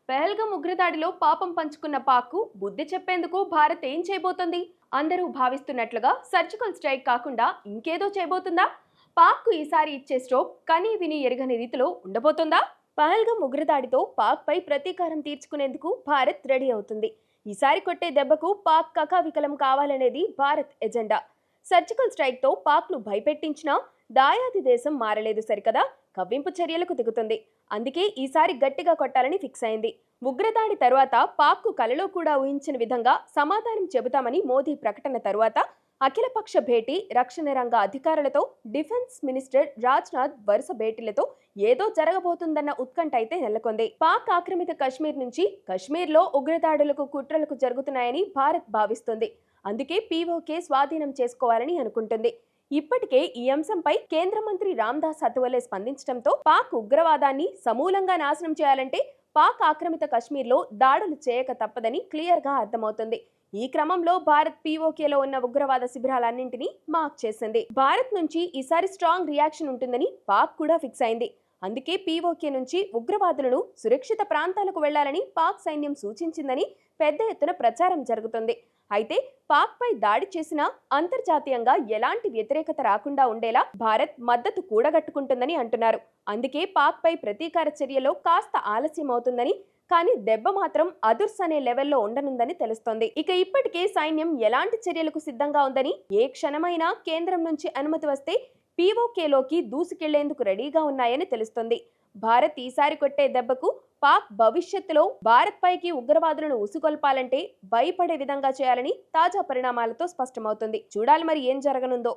పెహల్గాం ఉగ్రదాడిలో పాపం పంచుకున్న పాక్కు బుద్ధి చెప్పేందుకు భారత్ ఏం చేయబోతోంది? అందరూ భావిస్తున్నట్లుగా సర్జికల్ స్ట్రైక్ కాకుండా ఇంకేదో చేయబోతుందా? పాక్కు ఈసారి ఇచ్చే స్ట్రోక్ కనీ విని ఎరగని రీతిలో ఉండబోతుందా? పహల్గాం ఉగ్రదాడితో పాక్ పై ప్రతీకారం తీర్చుకునేందుకు భారత్ రెడీ అవుతుంది. ఈసారి కొట్టే దెబ్బకు పాక్ కకావికలం కావాలనేది భారత్ ఎజెండా. సర్జికల్ స్ట్రైక్ తో పాక్ ను భయపెట్టించినా దాయాది దేశం మారలేదు సరికదా, కవ్వింపు చర్యలకు దిగుతుంది. అందుకే ఈసారి గట్టిగా కొట్టాలని ఫిక్స్ అయింది. ఉగ్రదాడి తరువాత పాక్కు కలలో కూడా ఊహించిన విధంగా సమాధానం చెబుతామని మోదీ ప్రకటన తరువాత అఖిలపక్ష భేటీ, రక్షణ రంగ అధికారులతో డిఫెన్స్ మినిస్టర్ రాజ్నాథ్ వరుస భేటీలతో ఏదో జరగబోతుందన్న ఉత్కంఠ అయితే నెలకొంది. పాక్ ఆక్రమిత కశ్మీర్ నుంచి కశ్మీర్లో ఉగ్రదాడులకు కుట్రలకు జరుగుతున్నాయని భారత్ భావిస్తుంది. అందుకే పీఓకే స్వాధీనం చేసుకోవాలని అనుకుంటుంది. ఇప్పటికే ఈ అంశంపై కేంద్ర మంత్రి రామ్దాస్ అథవాలే స్పందించడంతో పాక్ ఉగ్రవాదాన్ని సమూలంగా నాశనం చేయాలంటే పాక్ ఆక్రమిత కశ్మీర్లో దాడులు చేయక తప్పదని క్లియర్గా అర్థమవుతుంది. ఈ క్రమంలో భారత్ పీఓకేలో ఉన్న ఉగ్రవాద శిబిరాలన్నింటినీ మార్క్ చేసింది. భారత్ నుంచి ఈసారి స్ట్రాంగ్ రియాక్షన్ ఉంటుందని పాక్ కూడా ఫిక్స్ అయింది. అందుకే పీఓకే నుంచి ఉగ్రవాదులను సురక్షిత ప్రాంతాలకు వెళ్లాలని పాక్ సైన్యం సూచించిందని పెద్ద ఎత్తున ప్రచారం జరుగుతుంది. అయితే పాక్ పై దాడి చేసినా అంతర్జాతీయంగా ఎలాంటి వ్యతిరేకత రాకుండా ఉండేలా భారత్ మద్దతు కూడగట్టుకుంటుందని అంటున్నారు. అందుకే పాక్ పై ప్రతీకార చర్యలో కాస్త ఆలస్యం అవుతుందని, కానీ దెబ్బ మాత్రం అదుర్స్ అనే లెవెల్లో ఉండనుందని తెలుస్తోంది. ఇక ఇప్పటికే సైన్యం ఎలాంటి చర్యలకు సిద్ధంగా ఉందని, ఏ క్షణమైనా కేంద్రం నుంచి అనుమతి వస్తే పీఓకేలోకి దూసుకెళ్లేందుకు రెడీగా ఉన్నాయని తెలుస్తోంది. భారత్ ఈసారి కొట్టే దెబ్బకు పాక్ భవిష్యత్తులో భారత్ పైకి ఉగ్రవాదులను ఉసుగొల్పాలంటే భయపడే విధంగా చేయాలని తాజా పరిణామాలతో స్పష్టమవుతుంది. చూడాలి మరి ఏం జరగనుందో.